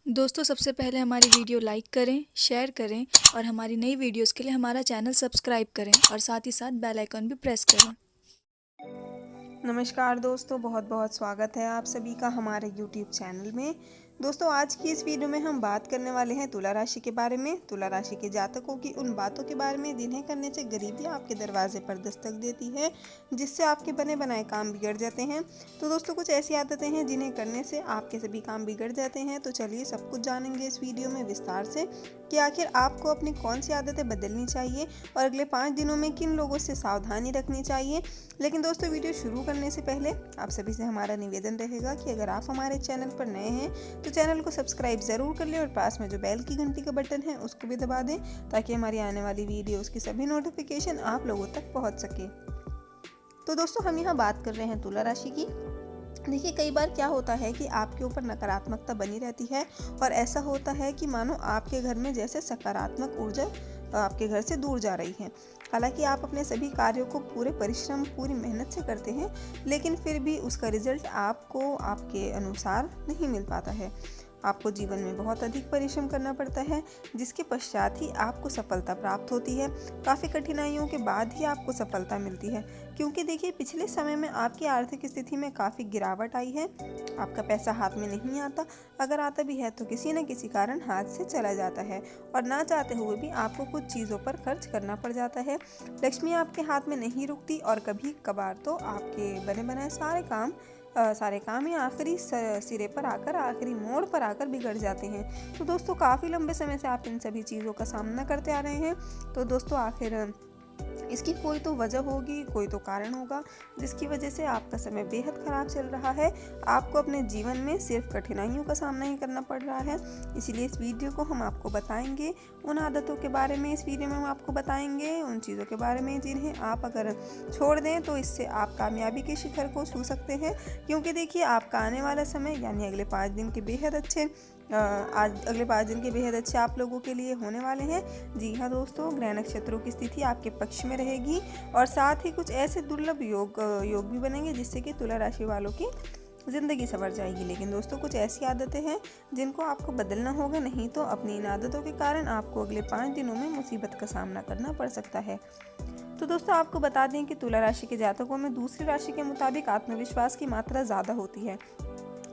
दोस्तों सबसे पहले हमारी वीडियो लाइक करें, शेयर करें और हमारी नई वीडियोस के लिए हमारा चैनल सब्सक्राइब करें और साथ ही साथ बेल आइकन भी प्रेस करें। नमस्कार दोस्तों, बहुत बहुत स्वागत है आप सभी का हमारे YouTube चैनल में। दोस्तों आज की इस वीडियो में हम बात करने वाले हैं तुला राशि के बारे में। तुला राशि के जातकों की उन बातों के बारे में जिन्हें करने से गरीबी आपके दरवाजे पर दस्तक देती है, जिससे आपके बने बनाए काम बिगड़ जाते हैं। तो दोस्तों कुछ ऐसी आदतें हैं जिन्हें करने से आपके सभी काम बिगड़ जाते हैं। तो चलिए सब कुछ जानेंगे इस वीडियो में विस्तार से कि आखिर आपको अपनी कौन सी आदतें बदलनी चाहिए और अगले 5 दिनों में किन लोगों से सावधानी रखनी चाहिए। लेकिन दोस्तों वीडियो शुरू करने से पहले आप सभी से हमारा निवेदन रहेगा कि अगर आप हमारे चैनल पर नए हैं तो चैनल को सब्सक्राइब ज़रूर कर लें और पास में जो बेल की घंटी का बटन है उसको भी दबा दें, ताकि हमारी आने वाली वीडियोस की सभी नोटिफिकेशन आप लोगों तक पहुंच सके। तो दोस्तों हम यहाँ बात कर रहे हैं तुला राशि की। देखिए कई बार क्या होता है कि आपके ऊपर नकारात्मकता बनी रहती है और ऐसा होता है कि मानो आपके घर में जैसे सकारात्मक ऊर्जा आपके घर से दूर जा रही है। हालांकि आप अपने सभी कार्यों को पूरे परिश्रम पूरी मेहनत से करते हैं, लेकिन फिर भी उसका रिजल्ट आपको आपके अनुसार नहीं मिल पाता है। आपको जीवन में बहुत अधिक परिश्रम करना पड़ता है, जिसके पश्चात ही आपको सफलता प्राप्त होती है। काफ़ी कठिनाइयों के बाद ही आपको सफलता मिलती है, क्योंकि देखिए पिछले समय में आपकी आर्थिक स्थिति में काफ़ी गिरावट आई है। आपका पैसा हाथ में नहीं आता, अगर आता भी है तो किसी न किसी कारण हाथ से चला जाता है और ना चाहते हुए भी आपको कुछ चीज़ों पर खर्च करना पड़ जाता है। लक्ष्मी आपके हाथ में नहीं रुकती और कभी कभार तो आपके बने बनाए सारे काम ही आखिरी सिरे पर आकर, आखिरी मोड़ पर आकर बिगड़ जाते हैं। तो दोस्तों काफ़ी लंबे समय से आप इन सभी चीज़ों का सामना करते आ रहे हैं। तो दोस्तों आखिर इसकी कोई तो वजह होगी, कोई तो कारण होगा जिसकी वजह से आपका समय बेहद ख़राब चल रहा है। आपको अपने जीवन में सिर्फ कठिनाइयों का सामना ही करना पड़ रहा है। इसीलिए इस वीडियो को हम आपको बताएंगे, उन आदतों के बारे में इस वीडियो में हम आपको बताएंगे, उन चीज़ों के बारे में जिन्हें आप अगर छोड़ दें तो इससे आप कामयाबी के शिखर को छू सकते हैं। क्योंकि देखिए आपका आने वाला समय यानी अगले 5 दिन के बेहद अच्छे अगले 5 दिन के बेहद अच्छे आप लोगों के लिए होने वाले हैं। जी हाँ दोस्तों, ग्रह नक्षत्रों की स्थिति आपके पक्ष में रहेगी और साथ ही कुछ ऐसे दुर्लभ योग भी बनेंगे जिससे कि तुला राशि वालों की ज़िंदगी संवर जाएगी। लेकिन दोस्तों कुछ ऐसी आदतें हैं जिनको आपको बदलना होगा, नहीं तो अपनी इन आदतों के कारण आपको अगले 5 दिनों में मुसीबत का सामना करना पड़ सकता है। तो दोस्तों आपको बता दें कि तुला राशि के जातकों में दूसरी राशि के मुताबिक आत्मविश्वास की मात्रा ज़्यादा होती है।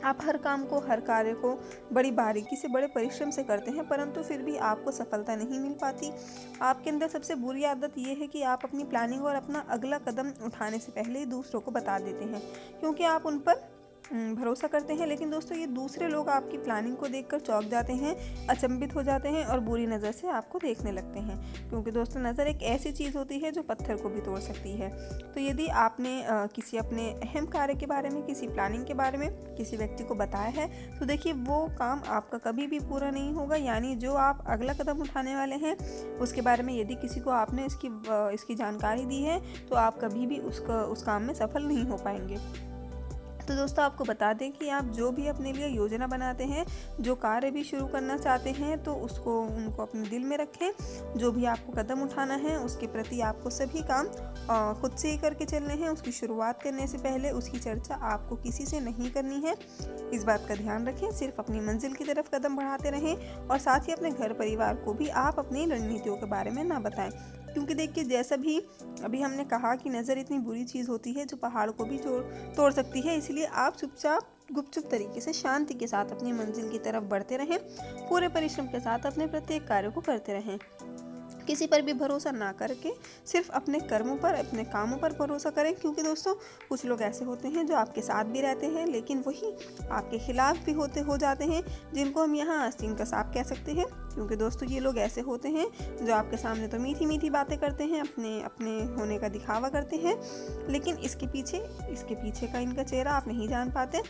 आप हर काम को, हर कार्य को बड़ी बारीकी से, बड़े परिश्रम से करते हैं, परंतु फिर भी आपको सफलता नहीं मिल पाती। आपके अंदर सबसे बुरी आदत ये है कि आप अपनी प्लानिंग और अपना अगला कदम उठाने से पहले ही दूसरों को बता देते हैं, क्योंकि आप उन पर भरोसा करते हैं। लेकिन दोस्तों ये दूसरे लोग आपकी प्लानिंग को देखकर चौंक जाते हैं, अचंभित हो जाते हैं और बुरी नज़र से आपको देखने लगते हैं। क्योंकि दोस्तों नज़र एक ऐसी चीज़ होती है जो पत्थर को भी तोड़ सकती है। तो यदि आपने किसी अपने अहम कार्य के बारे में, किसी प्लानिंग के बारे में किसी व्यक्ति को बताया है, तो देखिए वो काम आपका कभी भी पूरा नहीं होगा। यानी जो आप अगला कदम उठाने वाले हैं उसके बारे में यदि किसी को आपने इसकी जानकारी दी है, तो आप कभी भी उस काम में सफल नहीं हो पाएंगे। तो दोस्तों आपको बता दें कि आप जो भी अपने लिए योजना बनाते हैं, जो कार्य भी शुरू करना चाहते हैं, तो उनको अपने दिल में रखें। जो भी आपको कदम उठाना है उसके प्रति आपको सभी काम खुद से ही करके चलने हैं। उसकी शुरुआत करने से पहले उसकी चर्चा आपको किसी से नहीं करनी है। इस बात का ध्यान रखें। सिर्फ अपनी मंजिल की तरफ कदम बढ़ाते रहें और साथ ही अपने घर परिवार को भी आप अपनी रणनीतियों के बारे में ना बताएं। क्योंकि देखिए जैसा भी अभी हमने कहा कि नज़र इतनी बुरी चीज़ होती है जो पहाड़ को भी तोड़ सकती है। इसलिए आप चुपचाप गुपचुप तरीके से शांति के साथ अपनी मंजिल की तरफ बढ़ते रहें, पूरे परिश्रम के साथ अपने प्रत्येक कार्य को करते रहें। किसी पर भी भरोसा ना करके सिर्फ अपने कर्मों पर, अपने कामों पर भरोसा करें। क्योंकि दोस्तों कुछ लोग ऐसे होते हैं जो आपके साथ भी रहते हैं लेकिन वही आपके खिलाफ भी हो जाते हैं, जिनको हम यहाँ आस्तीन का सांप कह सकते हैं। क्योंकि दोस्तों ये लोग ऐसे होते हैं जो आपके सामने तो मीठी मीठी बातें करते हैं, अपने होने का दिखावा करते हैं, लेकिन इसके पीछे का इनका चेहरा आप नहीं जान पाते।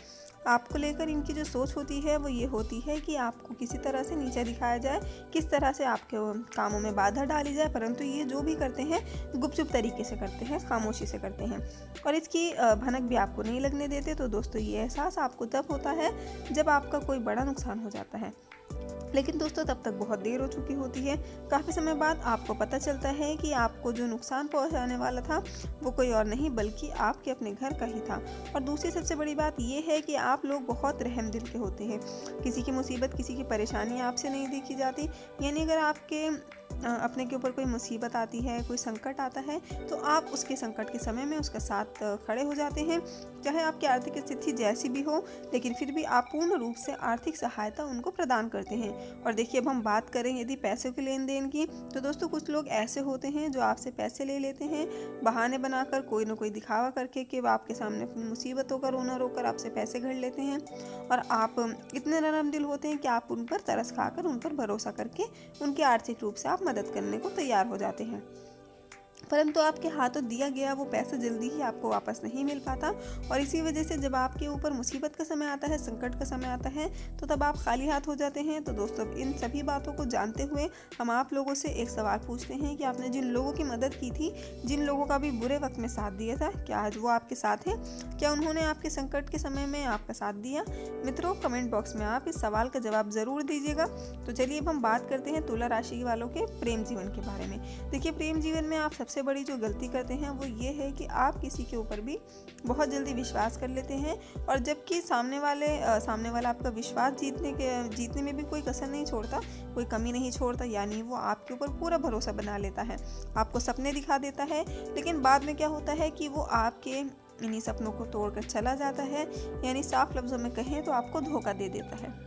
आपको लेकर इनकी जो सोच होती है वो ये होती है कि आपको किसी तरह से नीचा दिखाया जाए, किस तरह से आपके कामों में बाधा डाली जाए। परंतु ये जो भी करते हैं गुपचुप तरीके से करते हैं, खामोशी से करते हैं और इसकी भनक भी आपको नहीं लगने देते। तो दोस्तों ये एहसास आपको तब होता है जब आपका कोई बड़ा नुकसान हो जाता है। लेकिन दोस्तों तब तक बहुत देर हो चुकी होती है। काफ़ी समय बाद आपको पता चलता है कि आपको जो नुकसान पहुंचाने वाला था वो कोई और नहीं बल्कि आपके अपने घर का ही था। और दूसरी सबसे बड़ी बात ये है कि आप लोग बहुत रहम दिल के होते हैं। किसी की मुसीबत, किसी की परेशानी आपसे नहीं देखी जाती। यानी अगर आपके अपने के ऊपर कोई मुसीबत आती है, कोई संकट आता है, तो आप उसके संकट के समय में उसका साथ खड़े हो जाते हैं। चाहे आपकी आर्थिक स्थिति जैसी भी हो, लेकिन फिर भी आप पूर्ण रूप से आर्थिक सहायता उनको प्रदान करते हैं। और देखिए, अब हम बात करें यदि पैसों के लेन देन की, तो दोस्तों कुछ लोग ऐसे होते हैं जो आपसे पैसे ले लेते हैं बहाने बनाकर, कोई ना कोई दिखावा करके कि वो आपके सामने अपनी मुसीबतों का रोना रोकर आपसे पैसे घर लेते हैं। और आप इतने नरम दिल होते हैं कि आप उन पर तरस खाकर, उन पर भरोसा करके उनके आर्थिक रूप से आप मदद करने को तैयार हो जाते हैं। परंतु आपके हाथों दिया गया वो पैसा जल्दी ही आपको वापस नहीं मिल पाता। और इसी वजह से जब आपके ऊपर मुसीबत का समय आता है, संकट का समय आता है, तो तब आप खाली हाथ हो जाते हैं। तो दोस्तों, इन सभी बातों को जानते हुए हम आप लोगों से एक सवाल पूछते हैं कि आपने जिन लोगों की मदद की थी, जिन लोगों का भी बुरे वक्त में साथ दिया था, क्या आज वो आपके साथ हैं? क्या उन्होंने आपके संकट के समय में आपका साथ दिया? मित्रों, कमेंट बॉक्स में आप इस सवाल का जवाब ज़रूर दीजिएगा। तो चलिए अब हम बात करते हैं तुला राशि वालों के प्रेम जीवन के बारे में। देखिए, प्रेम जीवन में आप सबसे बड़ी जो गलती करते हैं वो ये है कि आप किसी के ऊपर भी बहुत जल्दी विश्वास कर लेते हैं। और जबकि सामने वाला आपका विश्वास जीतने में भी कोई कसर नहीं छोड़ता, कोई कमी नहीं छोड़ता। यानी वो आपके ऊपर पूरा भरोसा बना लेता है, आपको सपने दिखा देता है, लेकिन बाद में क्या होता है कि वो आपके इन्हीं सपनों को तोड़कर चला जाता है। यानी साफ लफ्ज़ों में कहें तो आपको धोखा दे देता है।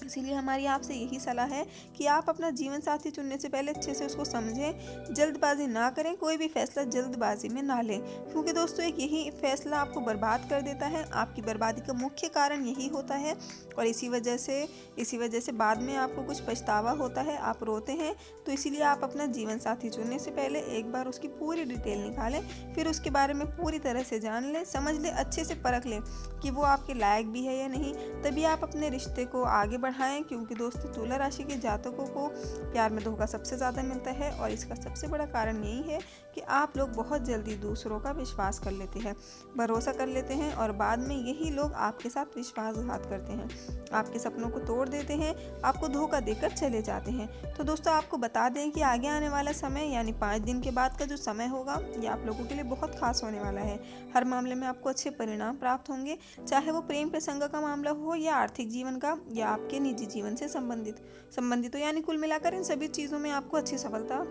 इसीलिए हमारी आपसे यही सलाह है कि आप अपना जीवन साथी चुनने से पहले अच्छे से उसको समझें, जल्दबाजी ना करें, कोई भी फैसला जल्दबाजी में ना लें, क्योंकि दोस्तों एक यही फैसला आपको बर्बाद कर देता है। आपकी बर्बादी का मुख्य कारण यही होता है। और इसी वजह से बाद में आपको कुछ पछतावा होता है, आप रोते हैं। तो इसीलिए आप अपना जीवन साथी चुनने से पहले एक बार उसकी पूरी डिटेल निकालें, फिर उसके बारे में पूरी तरह से जान लें, समझ लें, अच्छे से परख लें कि वो आपके लायक भी है या नहीं। तभी आप अपने रिश्ते को आगे बढ़ाएं। क्योंकि दोस्तों, तुला राशि के जातकों को प्यार में धोखा सबसे ज़्यादा मिलता है। और इसका सबसे बड़ा कारण यही है कि आप लोग बहुत जल्दी दूसरों का विश्वास कर लेते हैं, भरोसा कर लेते हैं, और बाद में यही लोग आपके साथ विश्वासघात करते हैं, आपके सपनों को तोड़ देते हैं, आपको धोखा देकर चले जाते हैं। तो दोस्तों, आपको बता दें कि आगे आने वाला समय यानी 5 दिन के बाद का जो समय होगा, ये आप लोगों के लिए बहुत खास होने वाला है। हर मामले में आपको अच्छे परिणाम प्राप्त होंगे, चाहे वो प्रेम प्रसंग का मामला हो या आर्थिक जीवन का या आपके निजी जीवन से संबंधित हो। यानी कुल मिलाकर इन सभी चीज़ों में आपको अच्छी सफलता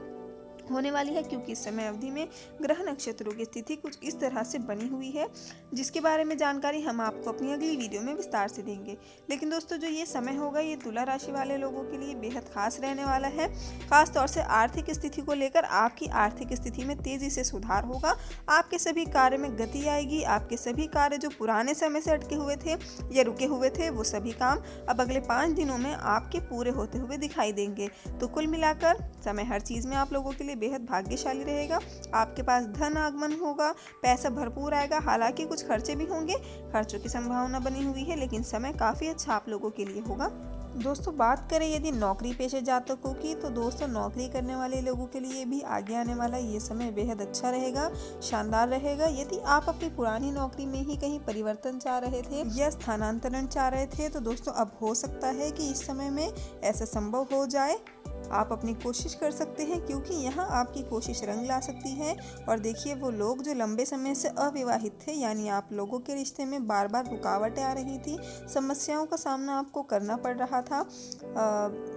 होने वाली है, क्योंकि इस समय अवधि में ग्रह नक्षत्रों की स्थिति कुछ इस तरह से बनी हुई है, जिसके बारे में जानकारी हम आपको अपनी अगली वीडियो में विस्तार से देंगे। लेकिन दोस्तों, जो ये समय होगा, ये तुला राशि वाले लोगों के लिए बेहद खास रहने वाला है। खास तौर से आर्थिक स्थिति को लेकर आपकी आर्थिक स्थिति में तेजी से सुधार होगा, आपके सभी कार्य में गति आएगी। आपके सभी कार्य जो पुराने समय से अटके हुए थे या रुके हुए थे, वो सभी काम अब अगले 5 दिनों में आपके पूरे होते हुए दिखाई देंगे। तो कुल मिलाकर समय हर चीज़ में आप लोगों के लिए बेहद भाग्यशाली रहेगा। आपके पास धन आगमन होगा, पैसा भरपूर आएगा। हालांकि कुछ खर्चे भी होंगे, खर्चों की संभावना बनी हुई है, लेकिन समय काफ़ी अच्छा आप लोगों के लिए होगा। दोस्तों, बात करें यदि नौकरी पेशे जातकों की, तो दोस्तों नौकरी करने वाले लोगों के लिए भी आगे आने वाला ये समय बेहद अच्छा रहेगा, शानदार रहेगा। यदि आप अपनी पुरानी नौकरी में ही कहीं परिवर्तन चाह रहे थे या स्थानांतरण चाह रहे थे, तो दोस्तों अब हो सकता है कि इस समय में ऐसा संभव हो जाए। आप अपनी कोशिश कर सकते हैं, क्योंकि यहाँ आपकी कोशिश रंग ला सकती है। और देखिए, वो लोग जो लंबे समय से अविवाहित थे, यानी आप लोगों के रिश्ते में बार बार रुकावटें आ रही थी, समस्याओं का सामना आपको करना पड़ रहा था,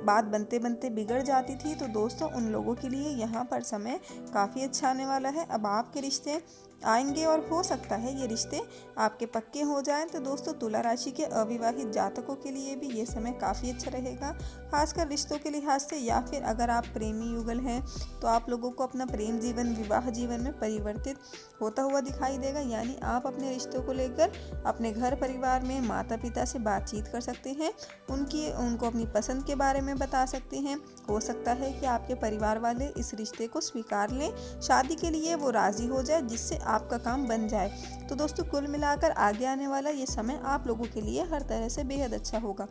बात बनते बनते बिगड़ जाती थी, तो दोस्तों उन लोगों के लिए यहाँ पर समय काफ़ी अच्छा आने वाला है। अब आपके रिश्ते आएंगे और हो सकता है ये रिश्ते आपके पक्के हो जाएं। तो दोस्तों, तुला राशि के अविवाहित जातकों के लिए भी ये समय काफ़ी अच्छा रहेगा, खासकर रिश्तों के लिहाज से। या फिर अगर आप प्रेमी युगल हैं, तो आप लोगों को अपना प्रेम जीवन विवाह जीवन में परिवर्तित होता हुआ दिखाई देगा। यानी आप अपने रिश्तों को लेकर अपने घर परिवार में माता पिता से बातचीत कर सकते हैं, उनको अपनी पसंद के बारे में बता सकते हैं। हो सकता है कि आपके परिवार वाले इस रिश्ते को स्वीकार लें, शादी के लिए वो राज़ी हो जाए, जिससे आपका काम बन जाए। तो दोस्तों, कुल मिलाकर आगे आने वाला ये समय आप लोगों के लिए हर तरह से बेहद अच्छा होगा।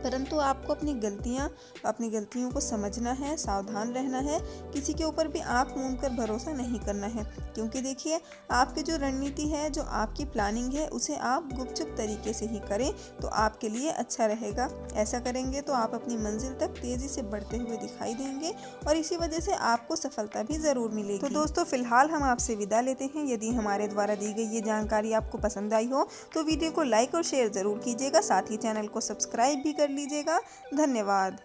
परंतु आपको अपनी गलतियों को समझना है, सावधान रहना है। किसी के ऊपर भी आंख मूंद कर भरोसा नहीं करना है, क्योंकि देखिए आपकी जो रणनीति है, जो आपकी प्लानिंग है, उसे आप गुपचुप तरीके से ही करें तो आपके लिए अच्छा रहेगा। ऐसा करेंगे तो आप अपनी मंजिल तक तेज़ी से बढ़ते हुए दिखाई देंगे और इसी वजह से आपको सफलता भी ज़रूर मिलेगी। तो दोस्तों फिलहाल हम आपसे विदा लेते हैं। यदि हमारे द्वारा दी गई ये जानकारी आपको पसंद आई हो तो वीडियो को लाइक और शेयर ज़रूर कीजिएगा, साथ ही चैनल को सब्सक्राइब भी कर लीजिएगा। धन्यवाद।